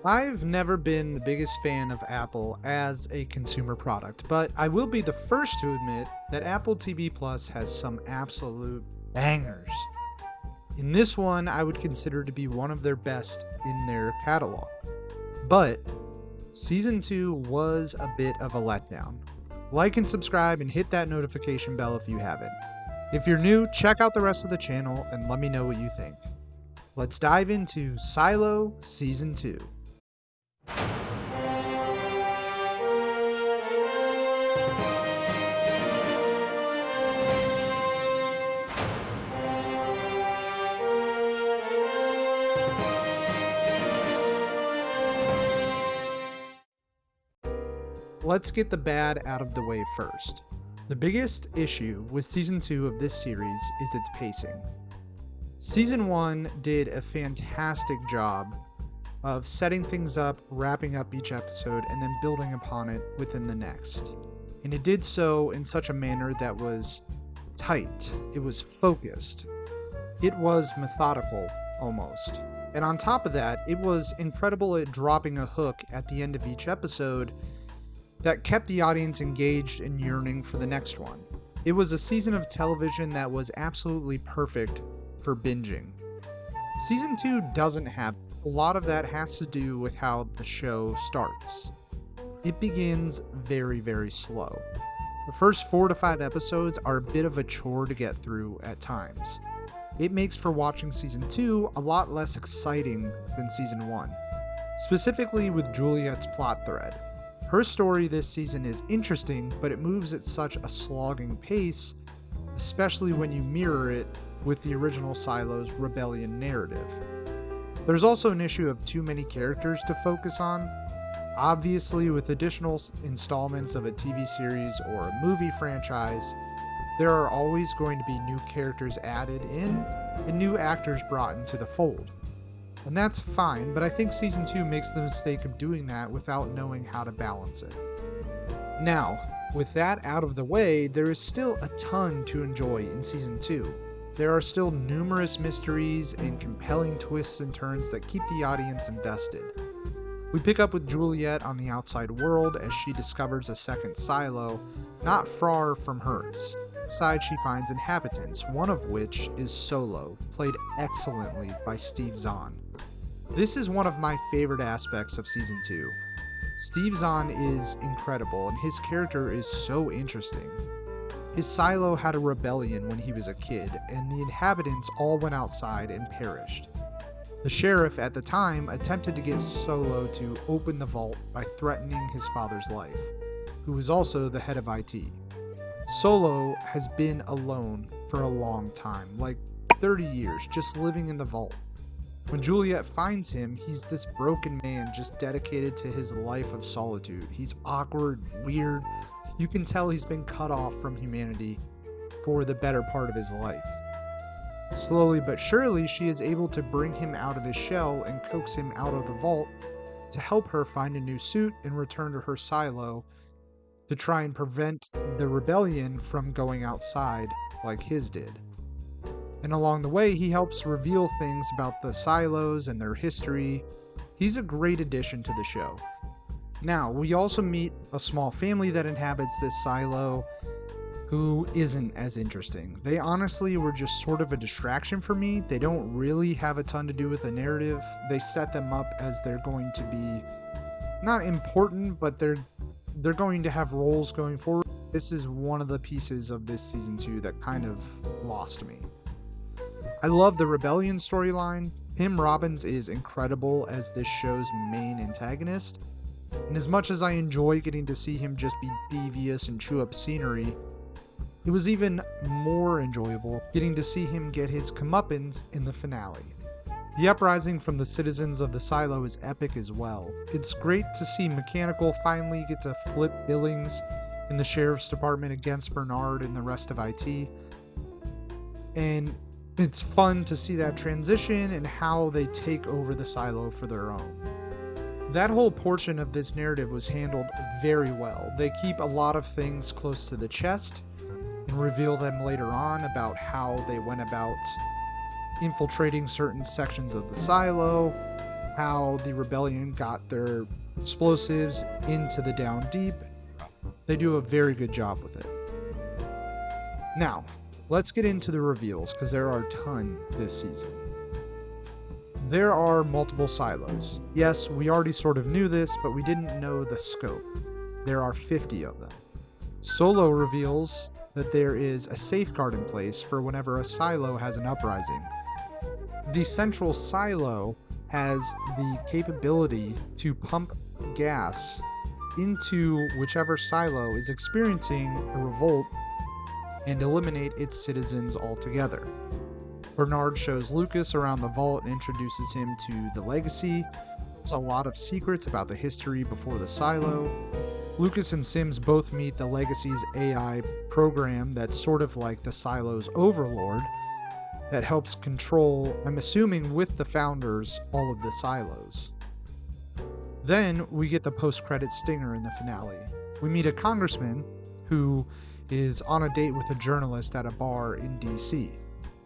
I've never been the biggest fan of Apple as a consumer product, but I will be the first to admit that Apple TV Plus has some absolute bangers. In this one, I would consider to be one of their best in their catalog. But Season 2 was a bit of a letdown. Like and subscribe and hit that notification bell if you haven't. If you're new, check out the rest of the channel and let me know what you think. Let's dive into Silo Season 2. Let's get the bad out of the way first. The biggest issue with Season 2 of this series is its pacing. Season 1 did a fantastic job of setting things up, wrapping up each episode, and then building upon it within the next. And it did so in such a manner that was tight, it was focused, it was methodical almost. And on top of that, it was incredible at dropping a hook at the end of each episode that kept the audience engaged and yearning for the next one. It was a season of television that was absolutely perfect for binging. Season 2 doesn't have. A lot of that has to do with how the show starts. It begins very, very slow. The first 4 to 5 episodes are a bit of a chore to get through at times. It makes for watching Season 2 a lot less exciting than Season 1, specifically with Juliet's plot thread. Her story this season is interesting, but it moves at such a slogging pace, especially when you mirror it with the original Silo's rebellion narrative. There's also an issue of too many characters to focus on. Obviously, with additional installments of a TV series or a movie franchise, there are always going to be new characters added in and new actors brought into the fold. And that's fine, but I think Season 2 makes the mistake of doing that without knowing how to balance it. Now, with that out of the way, there is still a ton to enjoy in Season 2. There are still numerous mysteries and compelling twists and turns that keep the audience invested. We pick up with Juliet on the outside world as she discovers a second silo, not far from hers. Inside she finds inhabitants, one of which is Solo, played excellently by Steve Zahn. This is one of my favorite aspects of Season 2. Steve Zahn is incredible and his character is so interesting. His silo had a rebellion when he was a kid, and the inhabitants all went outside and perished. The sheriff at the time attempted to get Solo to open the vault by threatening his father's life, who was also the head of IT. Solo has been alone for a long time, like 30 years, just living in the vault. When Juliet finds him, he's this broken man just dedicated to his life of solitude. He's awkward, weird. You can tell he's been cut off from humanity for the better part of his life. Slowly but surely, she is able to bring him out of his shell and coax him out of the vault to help her find a new suit and return to her silo to try and prevent the rebellion from going outside like his did. And along the way, he helps reveal things about the silos and their history. He's a great addition to the show. Now, we also meet a small family that inhabits this silo who isn't as interesting. They honestly were just sort of a distraction for me. They don't really have a ton to do with the narrative. They set them up as they're going to be not important, but they're going to have roles going forward. This is one of the pieces of this Season 2 that kind of lost me. I love the rebellion storyline. Tim Robbins is incredible as this show's main antagonist. And as much as I enjoy getting to see him just be devious and chew up scenery, it was even more enjoyable getting to see him get his comeuppance in the finale. The uprising from the citizens of the silo is epic as well. It's great to see Mechanical finally get to flip Billings in the sheriff's department against Bernard and the rest of IT. And it's fun to see that transition and how they take over the silo for their own. That whole portion of this narrative was handled very well. They keep a lot of things close to the chest and reveal them later on about how they went about infiltrating certain sections of the silo. how the rebellion got their explosives into the down deep. They do a very good job with it. Now, let's get into the reveals, because there are a ton this season. There are multiple silos. Yes, we already sort of knew this, but we didn't know the scope. There are 50 of them. Solo reveals that there is a safeguard in place for whenever a silo has an uprising. The central silo has the capability to pump gas into whichever silo is experiencing a revolt and eliminate its citizens altogether. Bernard shows Lucas around the vault and introduces him to the legacy. There's a lot of secrets about the history before the silo. Lucas and Sims both meet the legacy's AI program that's sort of like the silo's overlord that helps control, I'm assuming with the founders, all of the silos. Then we get the post-credit stinger in the finale. We meet a congressman who is on a date with a journalist at a bar in DC,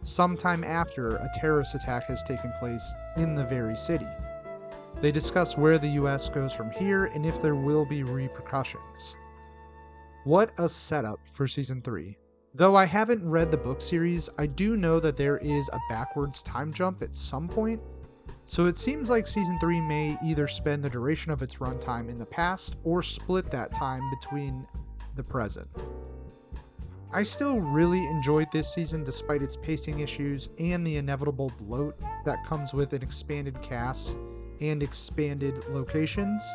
sometime after a terrorist attack has taken place in the very city. They discuss where the US goes from here and if there will be repercussions. What a setup for Season 3. Though I haven't read the book series, I do know that there is a backwards time jump at some point, so it seems like Season 3 may either spend the duration of its runtime in the past or split that time between the present. I still really enjoyed this season despite its pacing issues and the inevitable bloat that comes with an expanded cast and expanded locations.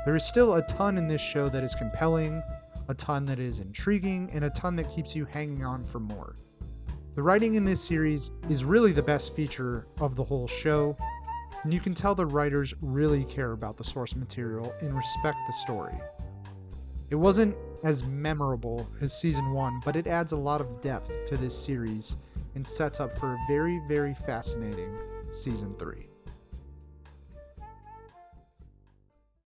There is still a ton in this show that is compelling, a ton that is intriguing, and a ton that keeps you hanging on for more. The writing in this series is really the best feature of the whole show, and you can tell the writers really care about the source material and respect the story. It wasn't as memorable as Season 1, but it adds a lot of depth to this series and sets up for a very, very fascinating Season 3.